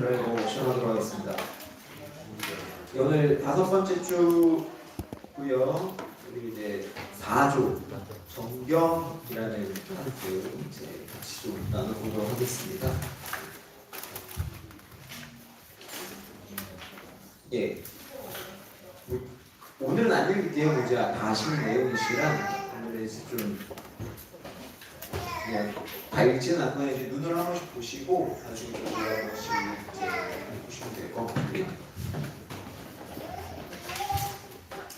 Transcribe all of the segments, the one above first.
들어가고 시작하도록 하겠습니다. 오늘 5번째 주고요. 우리 이제 4조 정경이라는 파트 이제 같이 좀 나눠보도록 하겠습니다. 예. 오늘은 안 읽을게요. 이제 다 아시는 내용이시라 오늘 이제 좀 그냥 다 읽지는 않고 이제 눈으로 한 번씩 보시고 나중에 또 한 번씩 이제 보시면 될 것 같고요.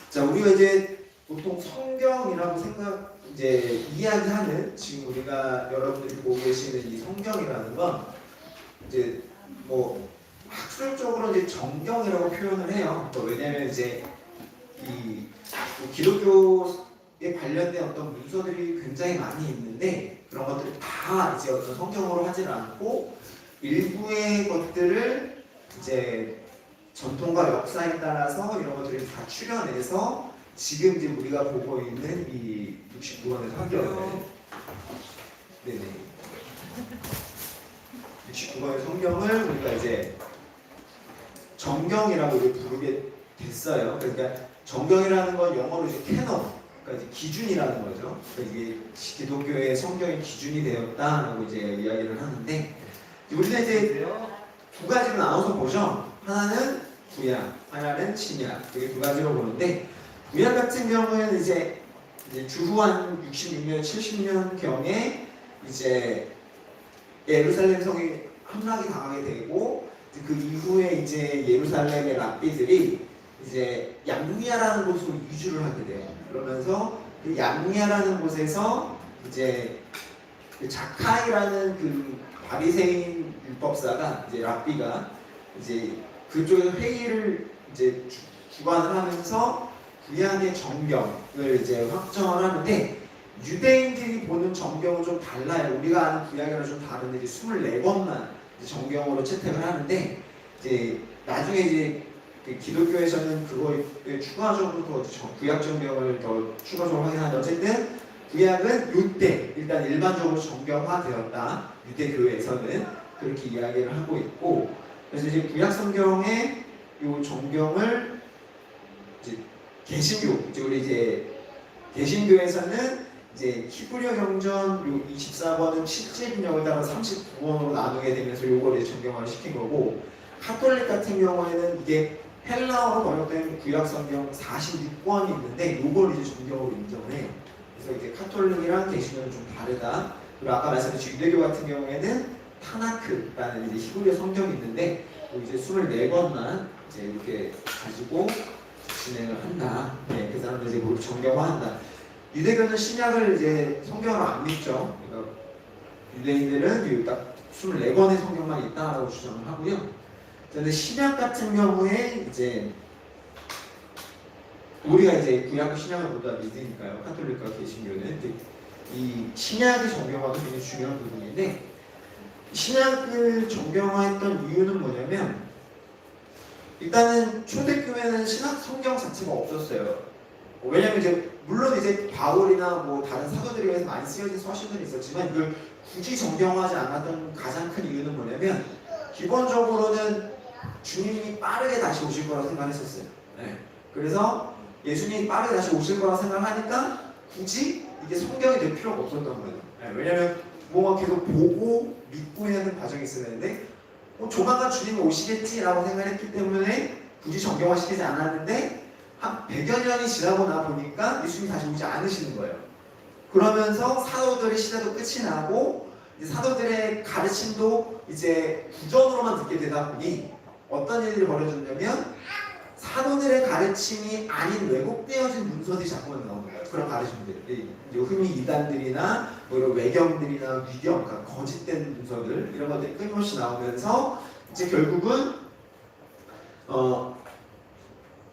자, 우리가 이제 보통 성경이라고 이제 이야기하는 지금 우리가 여러분들이 보고 계시는 이 성경이라는 건 이제 뭐 학술적으로 이제 정경이라고 표현을 해요. 왜냐하면 이제 이 기독교에 관련된 어떤 문서들이 굉장히 많이 있는데 그런 것들이 다 이제 어떤 성경으로 하질 않고 일부의 것들을 이제 전통과 역사에 따라서 이런 것들을 다 추려내서 지금 이제 우리가 보고 있는 이 69권의 성경을 네네 69권의 성경을 우리가 이제 정경이라고 부르게 됐어요. 그러니까 정경이라는 건 영어로 이제 캐논, 그러니까 이제 기준이라는 거죠. 그러니까 이게 기독교의 성경의 기준이 되었다라고 이제 이야기를 하는데 우리는 이제 두 가지로 나눠서 보죠. 하나는 구약, 하나는 신약. 이게 두 가지로 보는데 구약 같은 경우에는 이제 주후 한 66년, 70년 경에 이제 예루살렘 성이 함락이 당하게 되고 그 이후에 이제 예루살렘의 랍비들이 이제 양리아라는 곳으로 이주를 하게 돼요. 그러면서 그 양리아라는 곳에서 이제 그 자카이라는 그 바리새인 율법사가 이제 랍비가 이제 그쪽에서 회의를 이제 주관을 하면서 구약의 정경을 이제 확정을 하는데 유대인들이 보는 정경은 좀 달라요. 우리가 아는 구약이랑 좀 다른데 이제 24권만 정경으로 채택을 하는데 이제 나중에 이제 기독교에서는 그거에 추가적으로 더 구약 정경을 더 추가적으로 하긴 하는데 어쨌든 구약은 이때 일단 일반적으로 정경화되었다. 유대교에서는 그렇게 이야기를 하고 있고 그래서 이제 구약 성경의 이 정경을 이제 개신교 이제 우리 이제 개신교에서는 이제 히브리어 경전 요 24권은 7제 번역을 따라 39권으로 나누게 되면서 요걸 이제 정경화를 시킨 거고 카톨릭 같은 경우에는 이게 헬라어로 번역된 구약 성경 46권이 있는데 요걸 이제 정경으로 인정을 해요. 그래서 이제 카톨릭이랑 개신교는 좀 다르다. 그리고 아까 말씀드린 유대교 같은 경우에는 타나크라는 이제 히브리어 성경이 있는데 이제 24권만 이제 이렇게 가지고 진행을 한다. 네, 그 사람들 이제 뭘 정경화한다. 유대교는 신약을 이제 성경으로 안 믿죠. 그러니까 유대인들은 딱 24권의 성경만 있다라고 주장을 하고요. 그런데 신약 같은 경우에 이제 우리가 이제 구약과 신약을 모두 다 믿으니까요. 카톨릭과 개신교는 이 신약의 정경화도 굉장히 중요한 부분인데 신약을 정경화했던 이유는 뭐냐면 일단은 초대교회는 신약 성경 자체가 없었어요. 왜냐면 이제 물론 이제 바울이나 뭐 다른 사도들에 의해서 많이 쓰여진 서신들이 있었지만 이걸 굳이 정경화하지 않았던 가장 큰 이유는 뭐냐면 기본적으로는 주님이 빠르게 다시 오실 거라고 생각했었어요. 네. 그래서 예수님이 빠르게 다시 오실 거라고 생각하니까 굳이 이게 성경이 될 필요가 없었던 거예요. 네. 왜냐면 뭔가 계속 보고 믿고 해야 하는 과정이 있어야 되는데 조만간 주님이 오시겠지라고 생각했기 때문에 굳이 정경화시키지 않았는데 한 100여 년이 지나고 나 보니까 예수님이 다시 오지 않으시는 거예요. 그러면서 사도들의 시대도 끝이 나고 이제 사도들의 가르침도 이제 구전으로만 듣게 되다 보니 어떤 일들이 벌어졌냐면 사도들의 가르침이 아닌 왜곡되어진 문서들이 자꾸만 나오는 거예요. 그런 가르침들, 흔히 이단들이나 뭐 이런 외경들이나 위경, 그러니까 거짓된 문서들 이런 것들이 끊임없이 나오면서 이제 결국은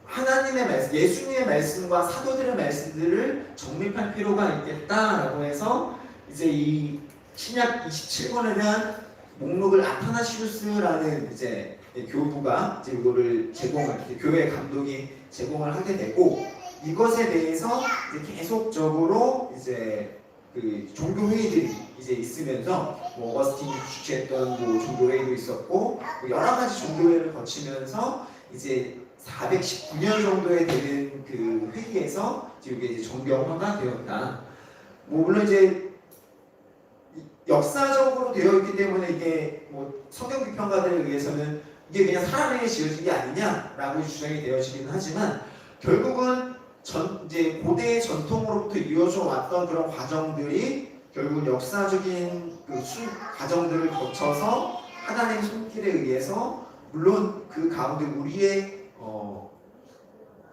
하나님의 말씀, 예수님의 말씀과 사도들의 말씀들을 정립할 필요가 있겠다라고 해서 이제 이 신약 27권에 대한 목록을 아타나시우스라는 이제 교부가 이제 이거를 교회 감독이 제공을 하게 되고 이것에 대해서 이제 계속적으로 이제 그 종교 회의들이 이제 있으면서 뭐 어거스틴이 주최했던 뭐 종교회의도 있었고 뭐 여러 가지 종교회의를 거치면서 이제 419년 정도에 되는 그 회의에서 이게 이제 정경화가 되었다. 뭐 물론 이제 역사적으로 되어 있기 때문에 이게 뭐 성경 비평가들에 의해서는 이게 그냥 사람에게 지어진 게 아니냐라고 주장이 되어지긴 하지만 결국은 이제 고대의 전통으로부터 이어져 왔던 그런 과정들이 결국 역사적인 그 과정들을 거쳐서 하나님의 손길에 의해서 물론 그 가운데 우리의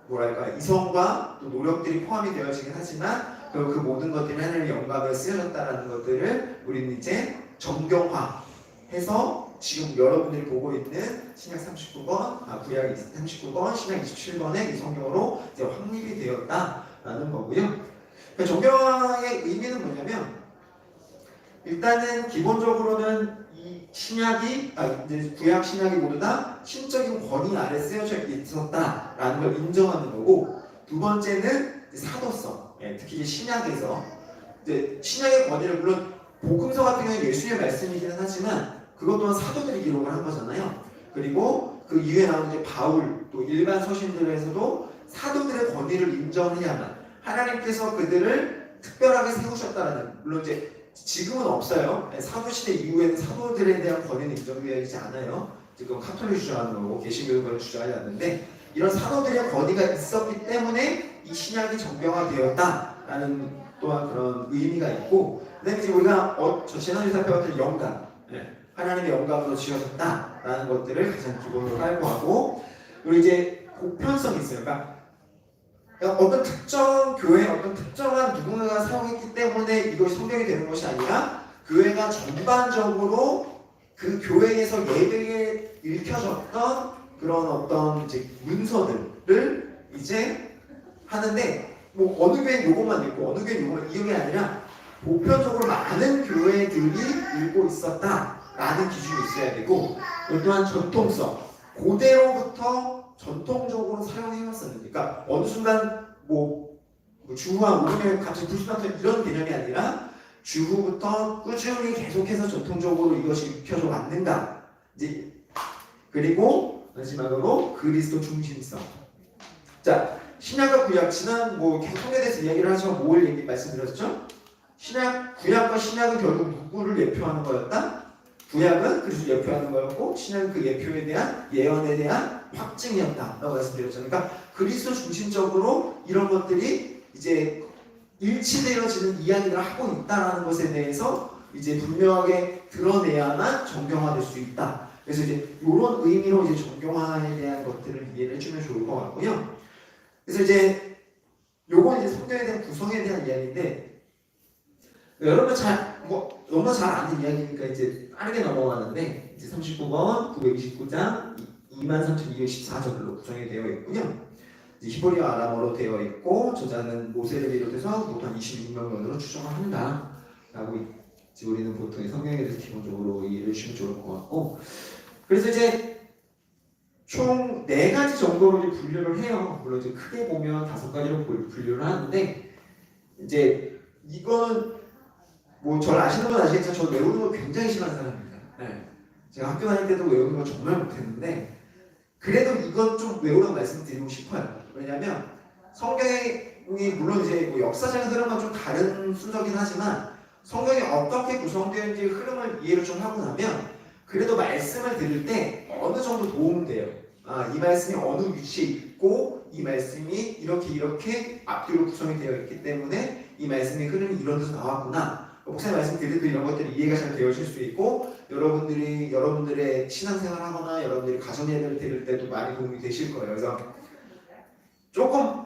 뭐랄까 이성과 또 노력들이 포함이 되어지긴 하지만 그 모든 것들이 하나님의 영광을 쓰여졌다라는 것들을 우리는 이제 정경화해서 지금 여러분들이 보고 있는 신약 39권, 구약 39권, 신약 27권의 이 성경으로 이제 확립이 되었다라는 거고요. 그러니까 정경화의 의미는 뭐냐면 일단은 기본적으로는 이 신약이 이제 구약 신약이 모두 다 신적인 권위 아래 쓰여져 있었다라는 걸 인정하는 거고 두 번째는 사도성. 특히 신약에서 이제 신약의 권위를 물론 복음서 같은 경우는 예수님의 말씀이기는 하지만 그것 또한 사도들이 기록을 한 거잖아요. 그리고 그 이후에 나오는 이제 바울 또 일반 서신들에서도 사도들의 권위를 인정해야만 하나님께서 그들을 특별하게 세우셨다라는 물론 이제 지금은 없어요. 사도시대 이후에는 사도들에 대한 권위는 인정되지 않아요. 지금 카톨릭 주장하는 거고 개신교는 주장하지 않는데 이런 사도들의 권위가 있었기 때문에 이 신약이 정경화되었다라는 또한 그런 의미가 있고 그다음에 이제 우리가 저 지난주에 살펴봤던 영감 하나님의 영감으로 지어졌다라는 것들을 가장 기본으로 깔고 하고 그리고 이제 보편성이 있어요. 그러니까 어떤 특정 교회, 어떤 특정한 누군가가 사용했기 때문에 이것이 성경이 되는 것이 아니라 교회가 전반적으로 그 교회에서 예배에 읽혀졌던 그런 어떤 이제 문서들을 이제 하는데 뭐 어느 교회는 요것만 읽고 어느 교회는 요것만 이게 아니라 보편적으로 많은 교회들이 읽고 있었다라는 기준이 있어야 되고 또한 전통성 고대로부터 전통적으로 사용해왔었는데 그러니까 어느 순간 뭐 주후와 오후에 갑자기 불순한테 이런 개념이 아니라 주후부터 꾸준히 계속해서 전통적으로 이것이 익혀져 왔는가 이제 그리고 마지막으로 그리스도 중심성. 자 신약과 구약 지난 뭐 계통에 대해서 이야기를 하지만 뭘 말씀드렸죠? 구약과 신약은 결국 누구를 예표하는 거였다? 구약은 그리스도 예표하는 거였고 신약은 그 예표에 대한 예언에 대한 확증이었다라고 말씀드렸잖아요. 그러니까 그리스도 중심적으로 이런 것들이 이제 일치되어지는 이야기를 하고 있다라는 것에 대해서 이제 분명하게 드러내야만 정경화될 수 있다. 그래서 이제 이런 의미로 이제 정경화에 대한 것들을 이해를 해주면 좋을 것 같고요. 그래서 이제 요건 이제 성경에 대한 구성에 대한 이야기인데 여러분 너무 잘 아는 이야기니까 이제 빠르게 넘어가는데 이제 39번, 929장, 23,214절로 구성이 되어 있고요. 이제 히브리어 아람어로 되어 있고 저자는 모세를 비롯해서 모두 한 26명으로 추정을 한다라고 이제 우리는 보통 성경에 대해서 기본적으로 이해를 해주시면 좋을 것 같고 그래서 이제 총 4가지 정도로 이제 분류를 해요. 물론 이제 크게 보면 5가지로 분류를 하는데 이제 이거는 뭐 저를 아시는 분 아시겠지만 저는 외우는 거 굉장히 싫어하는 사람입니다. 제가 학교 다닐 때도 외우는 거 정말 못했는데 그래도 이건 좀 외우라고 말씀드리고 싶어요. 왜냐하면 성경이 물론 이제 뭐 역사적인 흐름은 좀 다른 순서긴 하지만 성경이 어떻게 구성되는지 흐름을 이해를 좀 하고 나면 그래도 말씀을 들을 때 어느 정도 도움돼요. 이 말씀이 어느 위치에 있고 이 말씀이 이렇게 앞뒤로 구성이 되어 있기 때문에 이 말씀의 흐름이 이런 데서 나왔구나. 목사님 말씀 들을 때 이런 것들이 이해가 잘 되어질 수 있고 여러분들의 신앙생활 하거나 여러분들이 가정 예배를 드릴 때도 많이 도움이 되실 거예요. 그래서 조금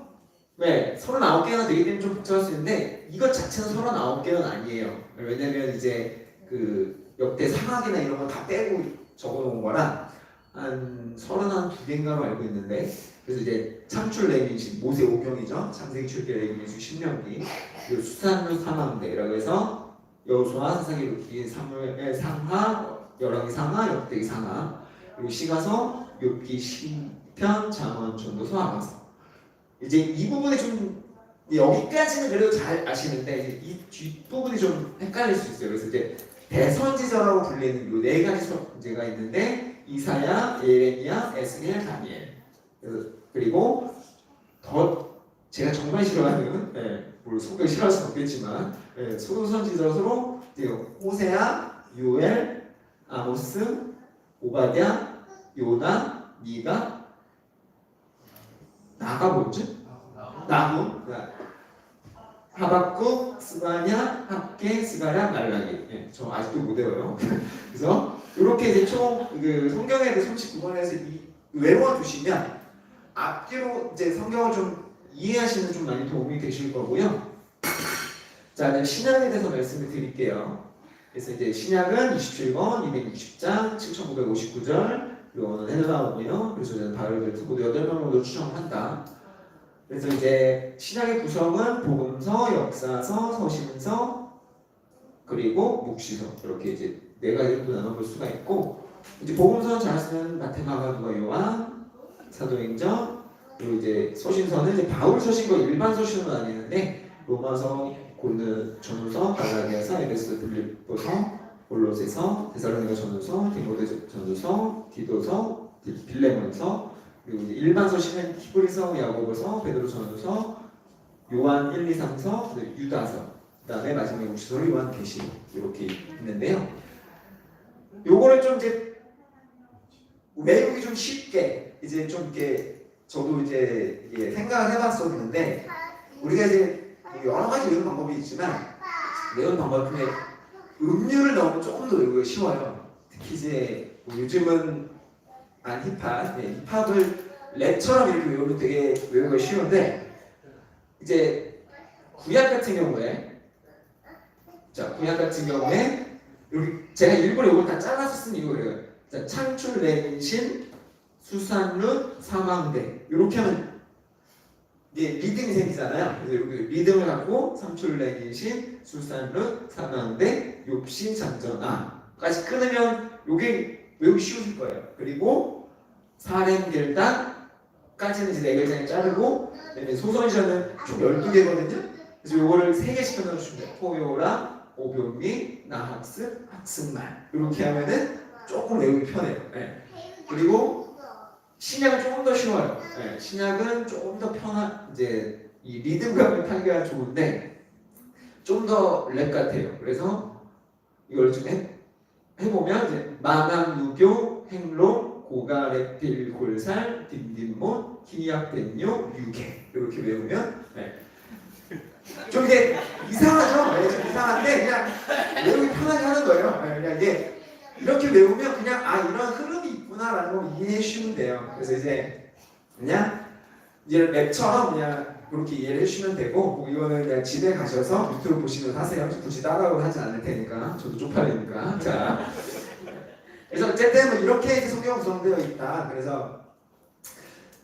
39개나 되기 때문에 좀 복잡할 수 있는데 이것 자체는 39개는 아니에요. 왜냐면 이제 그 역대 사막이나 이런 거 다 빼고 적어놓은 거라 한 32개인가로 알고 있는데 그래서 이제 창출 레위기 모세 5경이죠. 창세기 출애굽기 레위기 신명기 그리고 수산물 사망대라고 해서 여호수아 사사기 룻기 사무엘 상하 열왕기 상하 역대기 상하 그리고 시가서 욥기 시편 잠언 전도서 아가서 이제 이 부분에 좀 여기까지는 그래도 잘 아시는데 이제 이 뒷부분이 좀 헷갈릴 수 있어요. 그래서 이제 대선지서라고 불리는 이 네 가지 선지가 있는데 이사야, 예레미야, 에스겔, 다니엘. 그리고 더 제가 정말 싫어하는 물론 소개 싫어할 수는 없겠지만 소선지서로 호세아, 요엘, 아모스, 오바댜, 요나, 미가, 나가 뭐지? 나무, 하박국, 스바냐, 학계, 스가랴, 말라기. 저 아직도 못 외워요. 그래서 이렇게 이제 총 그 성경에 대해 39권에서 외워 두시면 앞뒤로 이제 성경을 좀 이해하시는 좀 많이 도움이 되실 거고요. 자, 이제 신약에 대해서 말씀을 드릴게요. 그래서 이제 신약은 27권, 260장, 7959절, 요거는 헬라어고요. 그래서 저는 바이블 모두 8명 정도 추천을 한다. 그래서 이제 신약의 구성은 복음서, 역사서, 서신서, 그리고 묵시서 이렇게 이제 네 가지로 나눠볼 수가 있고 이제 복음서는 잘 쓰는 마태마가 누가 요한, 사도행전 그리고 이제 서신서는 이제 바울 서신과 일반 서신은 아니는데 로마서, 고린도 전후서, 갈라디아서, 에베소, 빌립보서, 골로새서, 데살로니가 전후서, 디모데 전후서, 디도서, 빌레몬서 그리고 이제 일반 서신은 히브리서, 야고보서, 베드로 전후서, 요한 1, 2, 3서, 유다서, 그다음에 마지막에 묵시서, 요한계시록 이렇게 있는데요. 요거를 좀 이제 외우기 좀 쉽게 이제 좀 이렇게 저도 이제 생각을 해봤었는데 우리가 이제 여러 가지 외우는 방법이 있지만 외우는 방법 중에 음률을 넣으면 조금 더 외우기가 쉬워요. 특히 이제 요즘은 힙합을 랩처럼 이렇게 외우면 되게 외우기가 쉬운데 이제 구약 같은 경우에 여기 제가 일부러 이걸 다 잘라서 쓴 이유가 자, 창출, 맹신, 수산lut, 사망대 이렇게 하면 이게 리듬이 생기잖아요. 그래서 여기 리듬을 갖고 창출, 맹신, 수산lut, 사망대, 욥신, 잠전아까지 끊으면 이게 외우기 쉬우실 거예요. 그리고 사렘겔단까지는 이제 4글자에 자르고 소선지서는 총 12개거든요. 그래서 요거를 3개씩 넣어주시면 돼요. 포요라, 오병미, 나학습, 학습말 이렇게 하면은 조금 외우기 편해요. 그리고 신약은 조금 더 쉬워요. 신약은 조금 더 편한 이제 이 리듬감을 타기가 좋은데 좀 더 랩 같아요. 그래서 이걸 좀 해보면 이제 마감유교, 행록, 고가레필, 골살, 딘딘못, 희약된요, 유계 이렇게 외우면 좀 이게 이상하죠? 좀 이상한데 그냥 외우기 편하게 하는 거예요. 그냥 이게 이렇게 외우면 그냥 이런 흐름이 있구나라는 걸 이해해 주시면 돼요. 그래서 이제 그냥 이제 랩처럼 그냥 그렇게 이해를 해주시면 되고 뭐 이거는 그냥 집에 가셔서 유튜브 보시면서 하세요. 굳이 따라오고 하지 않을 테니까 저도 쪽팔리니까. 자, 그래서 어쨌든 뭐 이렇게 이제 성경 구성되어 있다. 그래서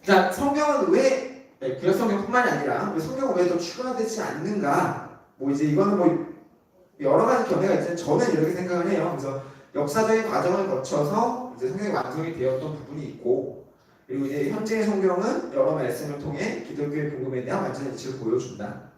자, 성경은 왜 구약 성경뿐만이 아니라 성경은 왜 더 추가되지 않는가? 뭐 이제 이거는 뭐 여러 가지 견해가 있지만 저는 이렇게 생각을 해요. 그래서 역사적인 과정을 거쳐서 이제 성경이 완성이 되었던 부분이 있고 그리고 이제 현재의 성경은 여러 말씀을 통해 기독교의 복음에 대한 완전한 이치를 보여준다.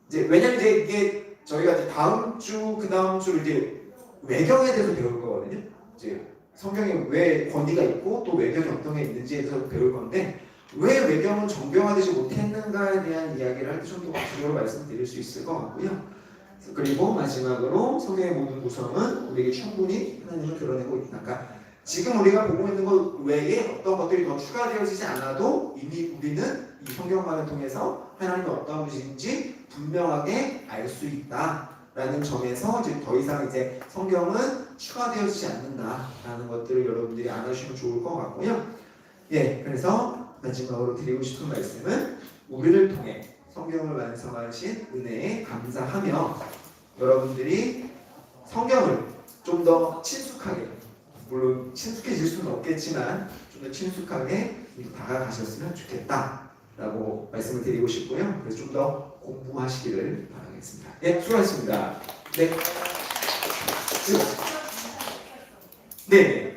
이제 왜냐면 이제 이게 저희가 이제 다음 주 그 다음 주 이제 외경에 대해서 배울 거거든요. 이제 성경에 왜 권위가 있고 또 외경이 어떤 게 있는지에 대해서 배울 건데 왜 외경은 정교화되지 못했는가에 대한 이야기를 할 때 좀 더 구체적으로 말씀드릴 수 있을 것 같고요. 그리고 마지막으로 성경의 모든 구성은 우리에게 충분히 하나님을 드러내고 있다. 그러니까 지금 우리가 보고 있는 것 외에 어떤 것들이 더 추가되어지지 않아도 이미 우리는 이 성경만을 통해서 하나님이 어떤 분이신지 분명하게 알 수 있다라는 점에서 이제 더 이상 이제 성경은 추가되어지지 않는다라는 것들을 여러분들이 알아주시면 좋을 것 같고요. 그래서 마지막으로 드리고 싶은 말씀은 우리를 통해 성경을 완성하신 은혜에 감사하며 여러분들이 성경을 좀 더 친숙하게 물론 친숙해질 수는 없겠지만 좀 더 친숙하게 다가가셨으면 좋겠다라고 말씀을 드리고 싶고요. 그래서 좀 더 공부하시기를 바라겠습니다. 수고하셨습니다. 네.